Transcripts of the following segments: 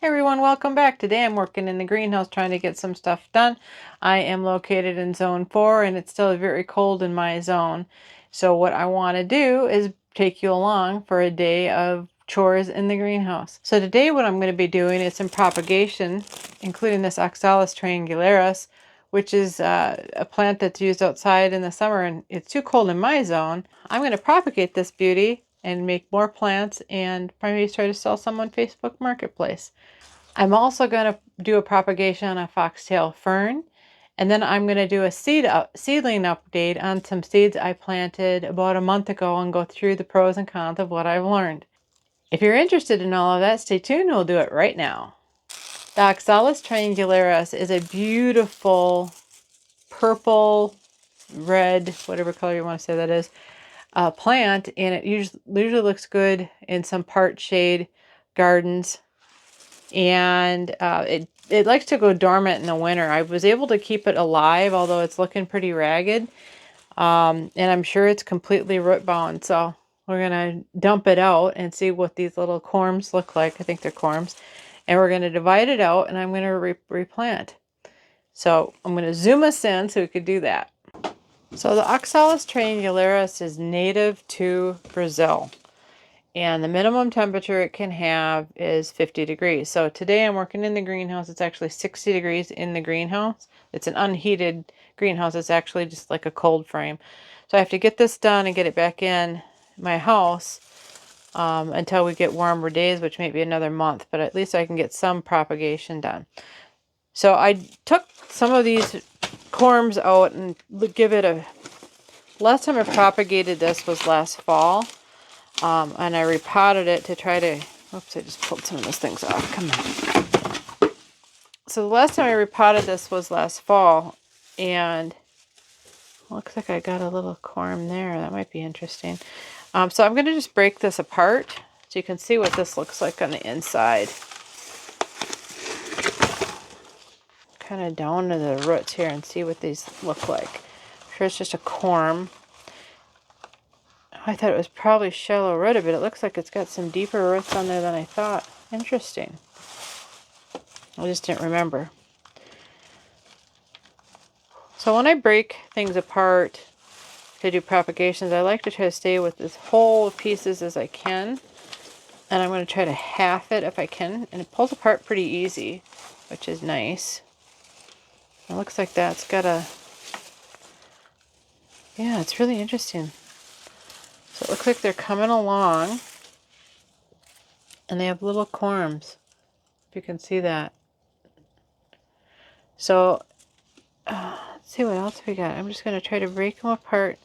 Hey everyone, welcome back. Today I'm working in the greenhouse trying to get some stuff done. I am located in zone 4 and it's still very cold in my zone. So what I want to do is take you along for a day of chores in the greenhouse. So today what I'm going to be doing is some propagation, including this Oxalis triangularis, which is a plant that's used outside in the summer and it's too cold in my zone. I'm going to propagate this beauty and make more plants and maybe try to sell some on Facebook Marketplace. I'm also going to do a propagation on a foxtail fern, and then I'm going to do a seedling update on some seeds I planted about a month ago and go through the pros and cons of what I've learned. If you're interested in all of that, stay tuned. We'll do it right now. The Oxalis triangularis is a beautiful purple, red, whatever color you want to say that is, plant, and it usually looks good in some part shade gardens. And it likes to go dormant in the winter. I was able to keep it alive, although it's looking pretty ragged. And I'm sure it's completely root bound. So we're going to dump it out and see what these little corms look like. I think they're corms. And we're going to divide it out and I'm going to replant. So I'm going to zoom us in so we could do that. So the Oxalis triangularis is native to Brazil. And the minimum temperature it can have is 50 degrees. So today I'm working in the greenhouse. It's actually 60 degrees in the greenhouse. It's an unheated greenhouse. It's actually just like a cold frame. So I have to get this done and get it back in my house until we get warmer days, which may be another month. But at least I can get some propagation done. So I took some of these corms out and give it a... Last time I propagated this was last fall. And I repotted it to try to... Oops, I just pulled some of those things off. Come on. So the last time I repotted this was last fall. And looks like I got a little corm there. That might be interesting. So I'm going to just break this apart so you can see what this looks like on the inside. Kind of down to the roots here and see what these look like. I'm sure it's just a corm. I thought it was probably shallow rooted, but it looks like it's got some deeper roots on there than I thought. Interesting. I just didn't remember. So when I break things apart to do propagations, I like to try to stay with as whole pieces as I can. And I'm going to try to half it if I can. And it pulls apart pretty easy, which is nice. It looks like that's got a... Yeah, it's really interesting. So it looks like they're coming along. And they have little corms, if you can see that. So, let's see what else we got. I'm just going to try to break them apart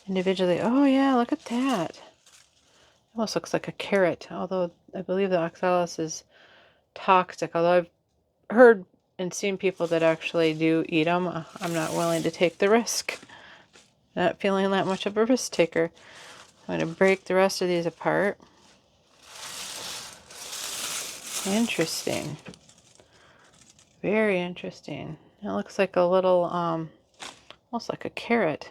individually. Oh yeah, look at that. It almost looks like a carrot, although I believe the oxalis is toxic. Although I've heard and seen people that actually do eat them. I'm not willing to take the risk. Not feeling that much of a risk taker. I'm going to break the rest of these apart. Interesting. Very interesting. It looks like a little, almost like a carrot.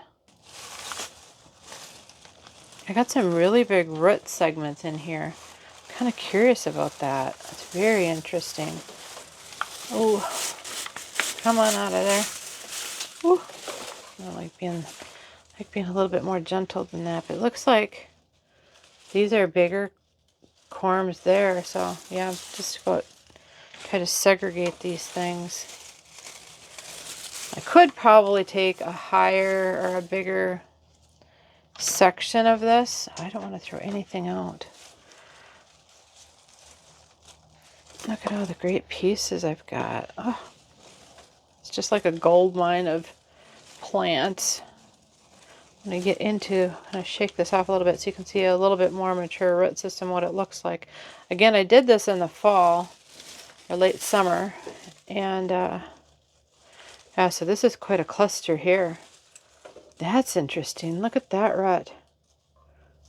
I got some really big root segments in here. I'm kind of curious about that. It's very interesting. Oh, come on out of there. Ooh. I like being a little bit more gentle than that. But it looks like these are bigger corms there. So yeah, I'm just about try to segregate these things. I could probably take a higher or a bigger section of this. I don't want to throw anything out. Look at all the great pieces I've got. Oh, it's just like a gold mine of plants. I'm going to get into, I'm going to shake this off a little bit so you can see a little bit more mature root system, what it looks like. Again, I did this in the fall or late summer. And yeah, so this is quite a cluster here. That's interesting. Look at that root.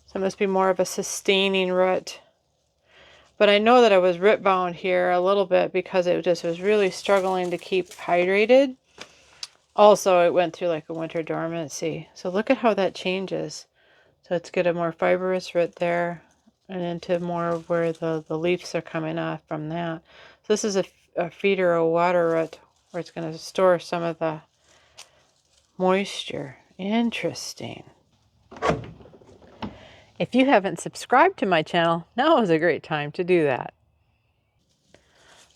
So it must be more of a sustaining root. But I know that I was root bound here a little bit because it just was really struggling to keep hydrated. Also, it went through like a winter dormancy. So look at how that changes. So it's got a more fibrous root there. and into more of where the leaves are coming off from that. So this is a feeder, a water root, where it's going to store some of the moisture. Interesting. If you haven't subscribed to my channel, now is a great time to do that.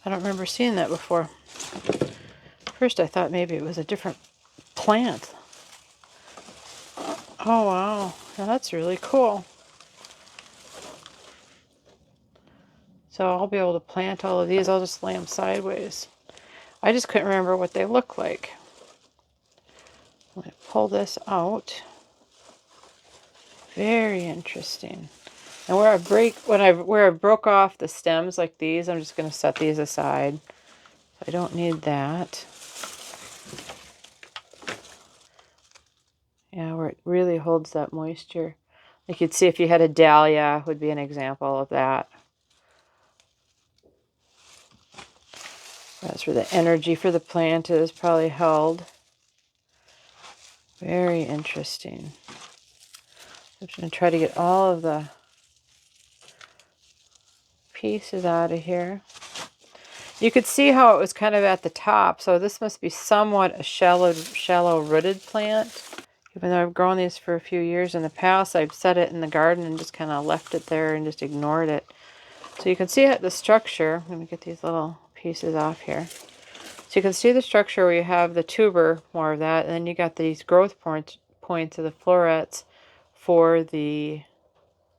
I don't remember seeing that before. First I thought maybe it was a different plant. Oh wow, now that's really cool. So I'll be able to plant all of these. I'll just lay them sideways. I just couldn't remember what they look like. I'm going to pull this out. Very interesting. And where I broke off the stems like these, I'm just going to set these aside. I don't need that. Yeah, where it really holds that moisture. Like you'd see if you had a dahlia would be an example of that. That's where the energy for the plant is probably held. Very interesting. I'm just going to try to get all of the pieces out of here. You could see how it was kind of at the top, so this must be somewhat a shallow rooted plant. Even though I've grown these for a few years in the past, I've set it in the garden and just kind of left it there and just ignored it. So you can see the structure. Let me get these little pieces off here. So you can see the structure where you have the tuber, more of that, and then you got these growth points of the florets for the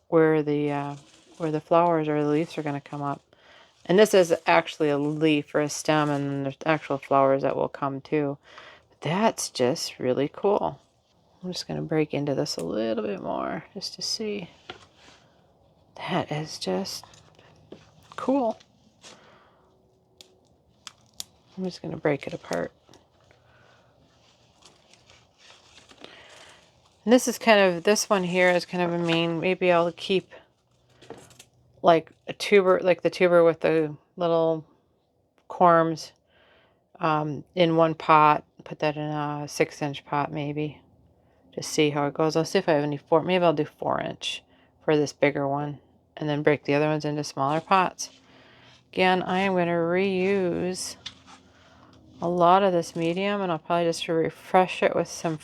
where the flowers or the leaves are going to come up. And this is actually a leaf or a stem, and there's actual flowers that will come too. But that's just really cool. I'm just going to break into this a little bit more just to see. That is just cool. I'm just going to break it apart. And this is this one here is kind of a main, maybe I'll keep like a tuber, like the tuber with the little corms in one pot. Put that in a 6-inch pot maybe. Just see how it goes. I'll see if I have any maybe I'll do 4-inch for this bigger one. And then break the other ones into smaller pots. Again, I am going to reuse a lot of this medium, and I'll probably just refresh it with some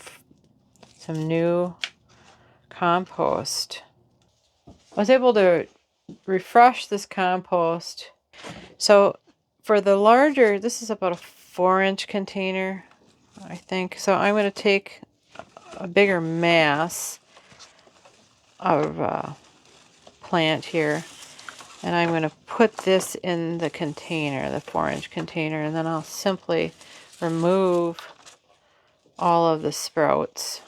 new compost. I was able to refresh this compost. So for the larger, this is about a 4-inch container, I think. So I'm going to take a bigger mass of plant here, and I'm going to put this in the container, the 4-inch container, and then I'll simply remove all of the sprouts.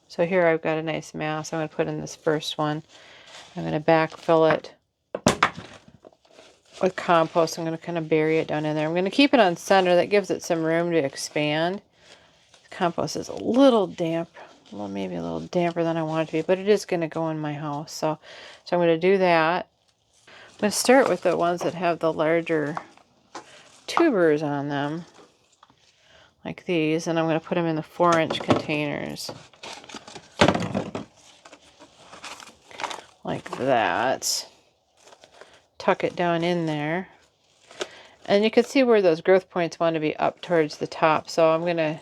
So here I've got a nice mass. I'm going to put in this first one. I'm going to backfill it with compost. I'm going to kind of bury it down in there. I'm going to keep it on center. That gives it some room to expand. The compost is a little damp. Well, maybe a little damper than I want it to be, but it is going to go in my house. So I'm going to do that. I'm going to start with the ones that have the larger tubers on them, like these, and I'm going to put them in the 4-inch containers, like that. Tuck it down in there. And you can see where those growth points want to be up towards the top, so I'm going to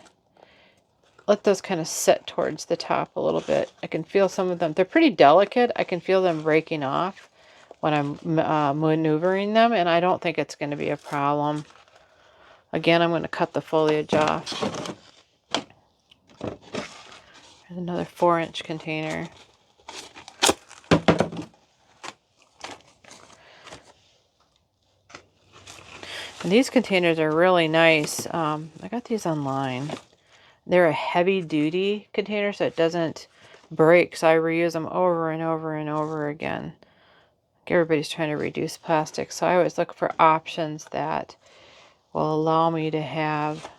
let those kind of set towards the top a little bit. I can feel some of them. They're pretty delicate. I can feel them breaking off when I'm maneuvering them, and I don't think it's going to be a problem. Again, I'm going to cut the foliage off. There's another 4-inch container. And these containers are really nice. I got these online. They're a heavy-duty container, so it doesn't break, so I reuse them over and over and over again. Everybody's trying to reduce plastic, so I always look for options that will allow me to have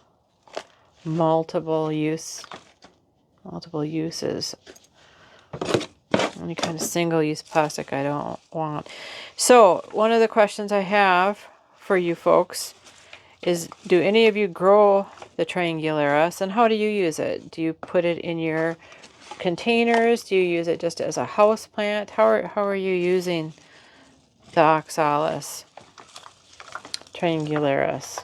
multiple uses. Any kind of single-use plastic I don't want. So one of the questions I have for you folks is, do any of you grow the Triangularis, and how do you use it? Do you put it in your containers? Do you use it just as a house plant? How are you using the Oxalis triangularis?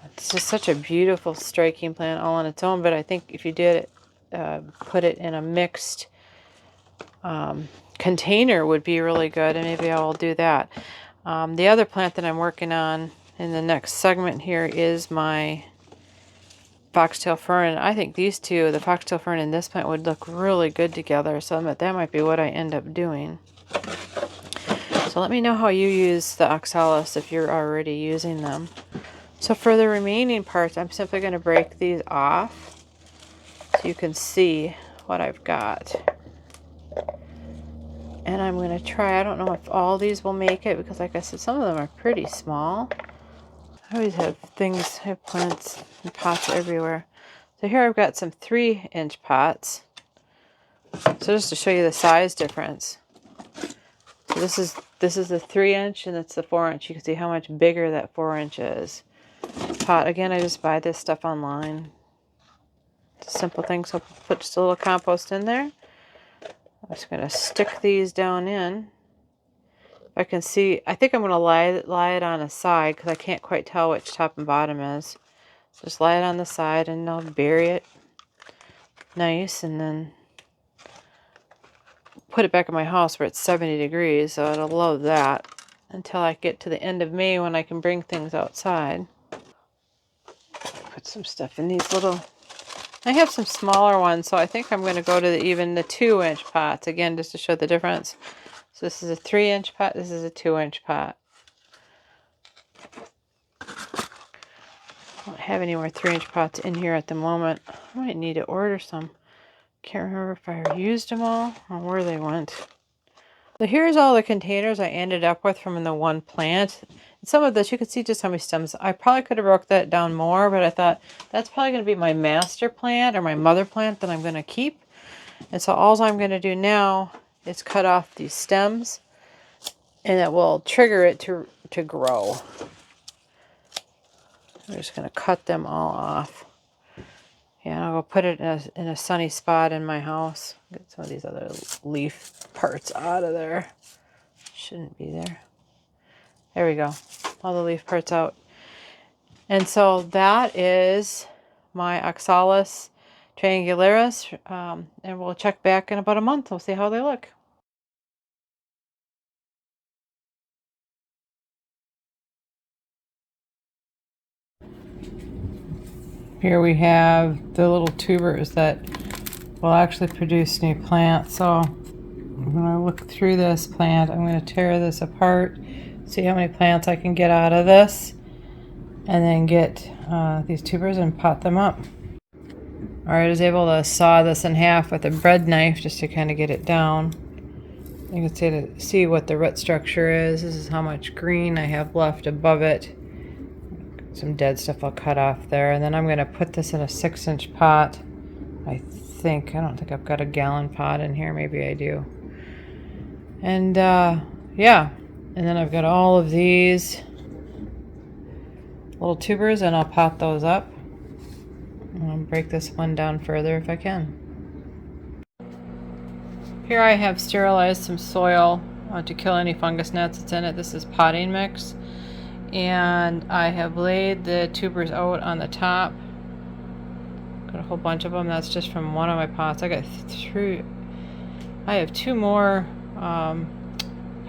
It's just such a beautiful, striking plant all on its own, but I think if you did it, put it in a mixed container would be really good, and maybe I will do that. The other plant that I'm working on in the next segment here is my foxtail fern. I think these two, the foxtail fern and this plant, would look really good together, so that might be what I end up doing. So let me know how you use the oxalis if you're already using them. So for the remaining parts, I'm simply going to break these off so you can see what I've got. And I'm going to try, I don't know if all these will make it, because like I said, some of them are pretty small. I always have plants and pots everywhere. So here I've got some 3-inch pots. So just to show you the size difference. So this is the 3-inch and it's the 4-inch. You can see how much bigger that 4-inch is. Pot, again, I just buy this stuff online. It's a simple thing, so I'll put just a little compost in there. I'm just going to stick these down in. I can see, I think I'm going to lie it on a side because I can't quite tell which top and bottom is. So just lie it on the side and I'll bury it nice, and then put it back in my house where it's 70 degrees, so it'll love that until I get to the end of May when I can bring things outside. Put some stuff in these little, I have some smaller ones, so I think I'm going to go to even the 2-inch pots again, just to show the difference. So this is a 3-inch pot, this is a 2-inch pot. I don't have any more 3-inch pots in here at the moment. I might need to order some. Can't remember if I used them all or where they went. So here's all the containers I ended up with from the one plant. Some of this, you can see just how many stems. I probably could have broke that down more, but I thought that's probably going to be my master plant or my mother plant that I'm going to keep. And so all I'm going to do now is cut off these stems, and it will trigger it to grow. I'm just going to cut them all off. Yeah, I'll go put it in a sunny spot in my house. Get some of these other leaf parts out of there. Shouldn't be there. There we go. All the leaf parts out. And so that is my Oxalis triangularis. And we'll check back in about a month. We'll see how they look. Here we have the little tubers that will actually produce new plants. So when I look through this plant, I'm going to tear this apart, see how many plants I can get out of this, and then get these tubers and pot them up. Alright, I was able to saw this in half with a bread knife just to kind of get it down. You can see what the root structure is. This is how much green I have left above it. Some dead stuff I'll cut off there. And then I'm going to put this in a 6-inch pot. I don't think I've got a gallon pot in here. Maybe I do. And yeah. And then I've got all of these little tubers, and I'll pot those up. And I'll break this one down further if I can. Here I have sterilized some soil to kill any fungus gnats that's in it. This is potting mix. And I have laid the tubers out on the top. Got a whole bunch of them. That's just from one of my pots. I have 2 more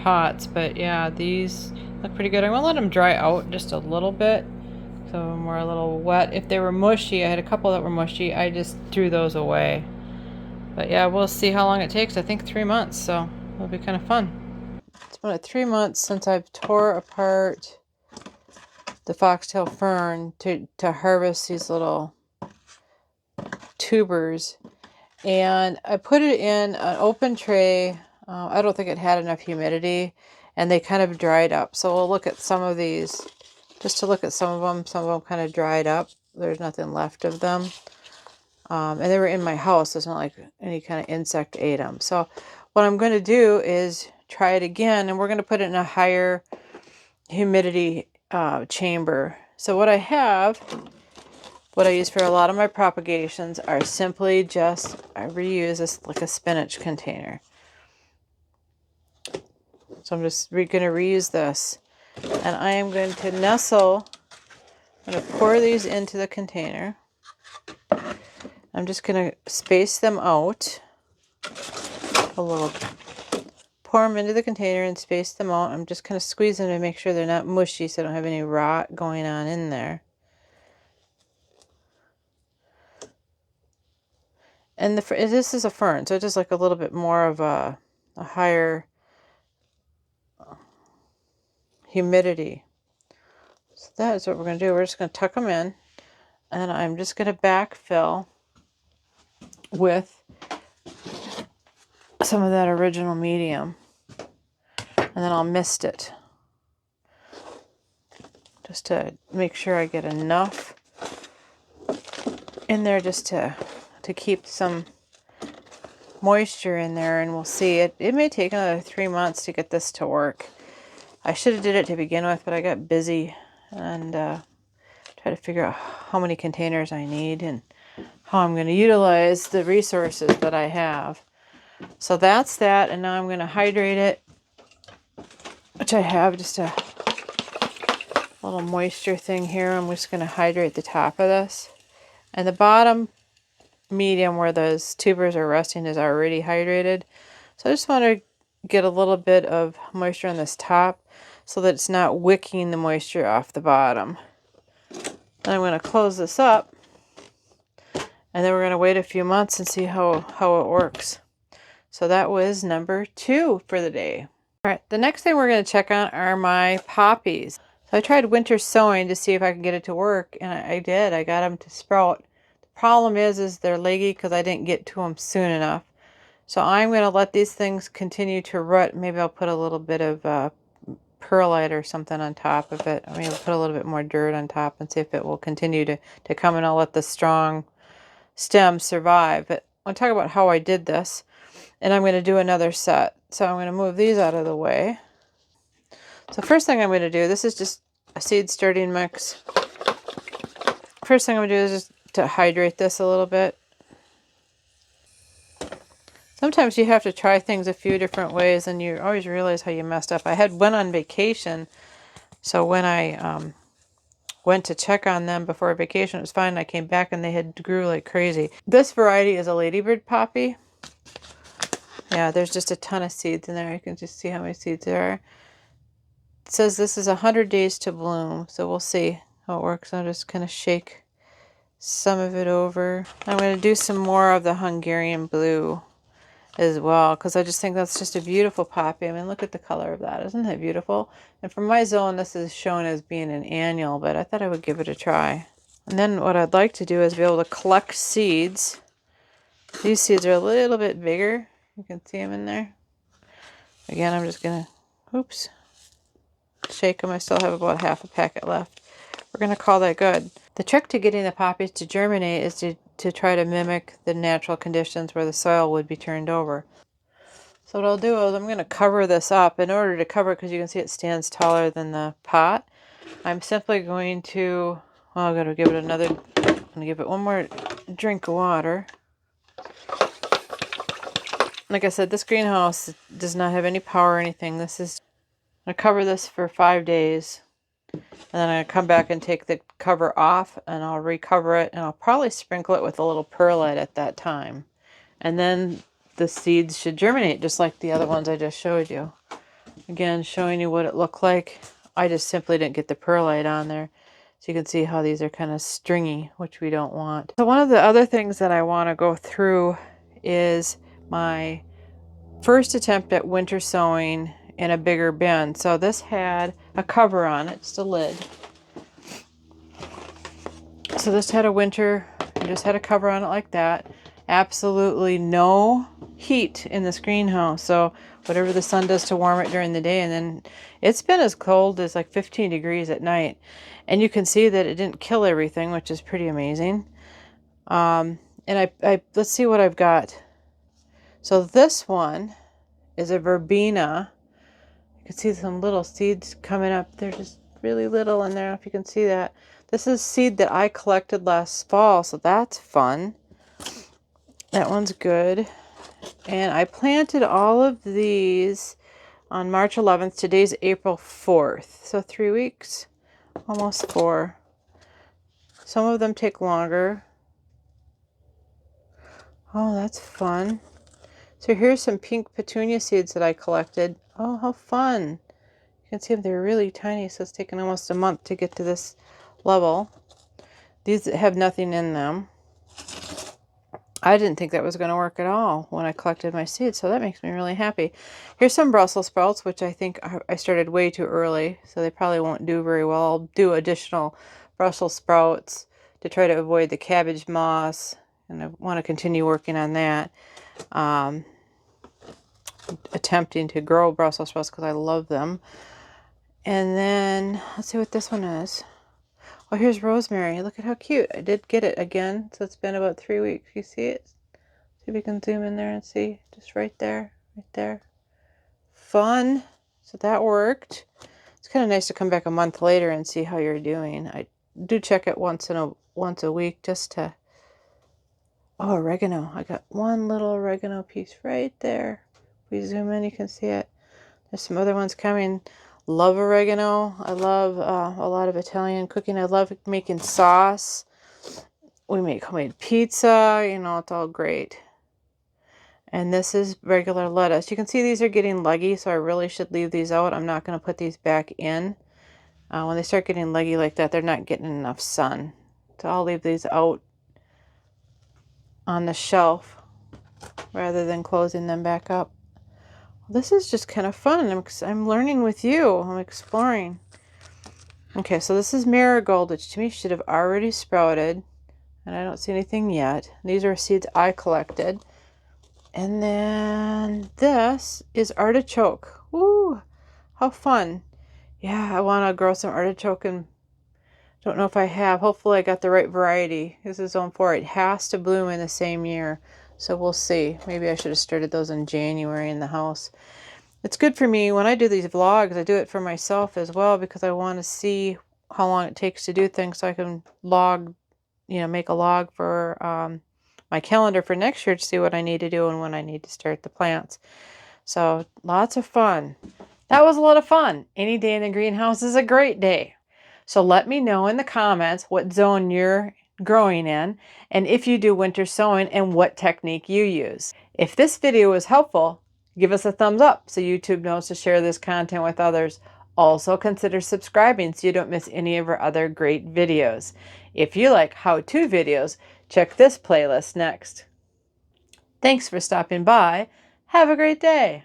pots, but yeah, these look pretty good. I'm gonna let them dry out just a little bit. Some of them were a little wet. If they were mushy, I had a couple that were mushy, I just threw those away. But yeah, we'll see how long it takes. I think 3 months, so it'll be kind of fun. It's been 3 months since I've tore apart the foxtail fern to harvest these little tubers, and I put it in an open tray. I don't think it had enough humidity, and they kind of dried up. So we'll look at some of these, just to look at some of them. Some of them kind of dried up. There's nothing left of them, and they were in my house. It's not like any kind of insect ate them. So what I'm going to do is try it again, and we're going to put it in a higher humidity chamber. So what I have What I use for a lot of my propagations are simply just, I reuse this like a spinach container. So I'm just going to reuse this. And I am going to nestle, I'm going to pour these into the container. I'm just going to space them out a little. Pour them into the container and space them out. I'm just kind of squeezing them to make sure they're not mushy so I don't have any rot going on in there. And this is a fern, so it's just like a little bit more of a higher humidity. So that is what we're going to do. We're just going to tuck them in, and I'm just going to backfill with some of that original medium, and then I'll mist it just to make sure I get enough in there just to keep some moisture in there, and we'll see. It may take another 3 months to get this to work. I should have did it to begin with, but I got busy and try to figure out how many containers I need and how I'm going to utilize the resources that I have. So that's that, and now I'm going to hydrate it, which I have just a little moisture thing here. I'm just going to hydrate the top of this, and the bottom medium where those tubers are resting is already hydrated. So I just want to get a little bit of moisture on this top so that it's not wicking the moisture off the bottom. Then I'm going to close this up, and then we're going to wait a few months and see how it works. So that was number 2 for the day. All right, the next thing we're going to check on are my poppies. So I tried winter sowing to see if I could get it to work, and I did. I got them to sprout. The problem is they're leggy because I didn't get to them soon enough. So I'm going to let these things continue to root. Maybe I'll put a little bit of perlite or something on top of it. Maybe I'll put a little bit more dirt on top and see if it will continue to come, and I'll let the strong stems survive. But I'll talk about how I did this, and I'm going to do another set. So I'm going to move these out of the way. So first thing I'm going to do, this is just a seed starting mix. First thing I'm going to do is just to hydrate this a little bit. Sometimes you have to try things a few different ways and you always realize how you messed up. I went on vacation, so when I went to check on them before vacation, it was fine. I came back and they had grew like crazy. This variety is a ladybird poppy. Yeah, there's just a ton of seeds in there. You can just see how many seeds there are. It says this is 100 days to bloom, so we'll see how it works. I'll just kind of shake some of it over. I'm going to do some more of the Hungarian blue as well, because I just think that's just a beautiful poppy. I mean, look at the color of that. Isn't that beautiful? And for my zone, this is shown as being an annual, but I thought I would give it a try. And then what I'd like to do is be able to collect seeds. These seeds are a little bit bigger. You can see them in there. Again, I'm just going to, oops, shake them. I still have about half a packet left. We're going to call that good. The trick to getting the poppies to germinate is to try to mimic the natural conditions where the soil would be turned over. So what I'll do is I'm going to cover this up. In order to cover it, because you can see it stands taller than the pot, I'm simply going to, well, I'm going to give it another, I'm going to give it one more drink of water. Like I said, this greenhouse does not have any power or anything. This is, I'm going to cover this for 5 days. And then I'm going to come back and take the cover off, and I'll recover it, and I'll probably sprinkle it with a little perlite at that time. And then the seeds should germinate just like the other ones I just showed you. Again, showing you what it looked like. I just simply didn't get the perlite on there. So you can see how these are kind of stringy, which we don't want. So one of the other things that I want to go through is my first attempt at winter sowing in a bigger bin. So this had a cover on it, just a lid. So this had a winter, I just had a cover on it like that. Absolutely no heat in this greenhouse. So whatever the sun does to warm it during the day, and then it's been as cold as like 15 degrees at night. And you can see that it didn't kill everything, which is pretty amazing. And I let's see what I've got. So this one is a verbena. You can see some little seeds coming up. They're just really little in there. I don't know if you can see that. This is seed that I collected last fall, so that's fun. That one's good. And I planted all of these on March 11th. Today's April 4th. So 3 weeks, almost 4. Some of them take longer. Oh, that's fun. So here's some pink petunia seeds that I collected. Oh, how fun. You can see them, they're really tiny, so it's taken almost a month to get to this level. These have nothing in them. I didn't think that was going to work at all when I collected my seeds, so that makes me really happy. Here's some Brussels sprouts, which I think I started way too early, so they probably won't do very well. I'll do additional Brussels sprouts to try to avoid the cabbage moss, and I want to continue working on that. Attempting to grow Brussels sprouts because I love them. And then, let's see what this one is. Oh, here's rosemary. Look at how cute. I did get it again, so it's been about 3 weeks. You see it? See if we can zoom in there and see. Just right there. Right there. Fun. So that worked. It's kind of nice to come back a month later and see how you're doing. I do check it once a week just to... Oh, oregano. I got one little oregano piece right there. If we zoom in, you can see it. There's some other ones coming. Love oregano. I love a lot of Italian cooking. I love making sauce. We make homemade pizza. You know, it's all great. And this is regular lettuce. You can see these are getting leggy, so I really should leave these out. I'm not going to put these back in. When they start getting leggy like that, they're not getting enough sun. So I'll leave these out on the shelf rather than closing them back up. This is just kind of fun. I'm learning with you. I'm exploring. Okay, so this is marigold, which to me should have already sprouted. And I don't see anything yet. These are seeds I collected. And then this is artichoke. Woo! How fun. Yeah, I want to grow some artichoke and don't know if I have. Hopefully I got the right variety. This is zone 4. It has to bloom in the same year. So we'll see. Maybe I should have started those in January in the house. It's good for me when I do these vlogs. I do it for myself as well because I want to see how long it takes to do things so I can log, make a log for my calendar for next year to see what I need to do and when I need to start the plants. So lots of fun. That was a lot of fun. Any day in the greenhouse is a great day. So let me know in the comments what zone you're growing in and if you do winter sowing and what technique you use. If this video was helpful, give us a thumbs up so YouTube knows to share this content with others. Also consider subscribing so you don't miss any of our other great videos. If you like how-to videos, check this playlist next. Thanks for stopping by. Have a great day.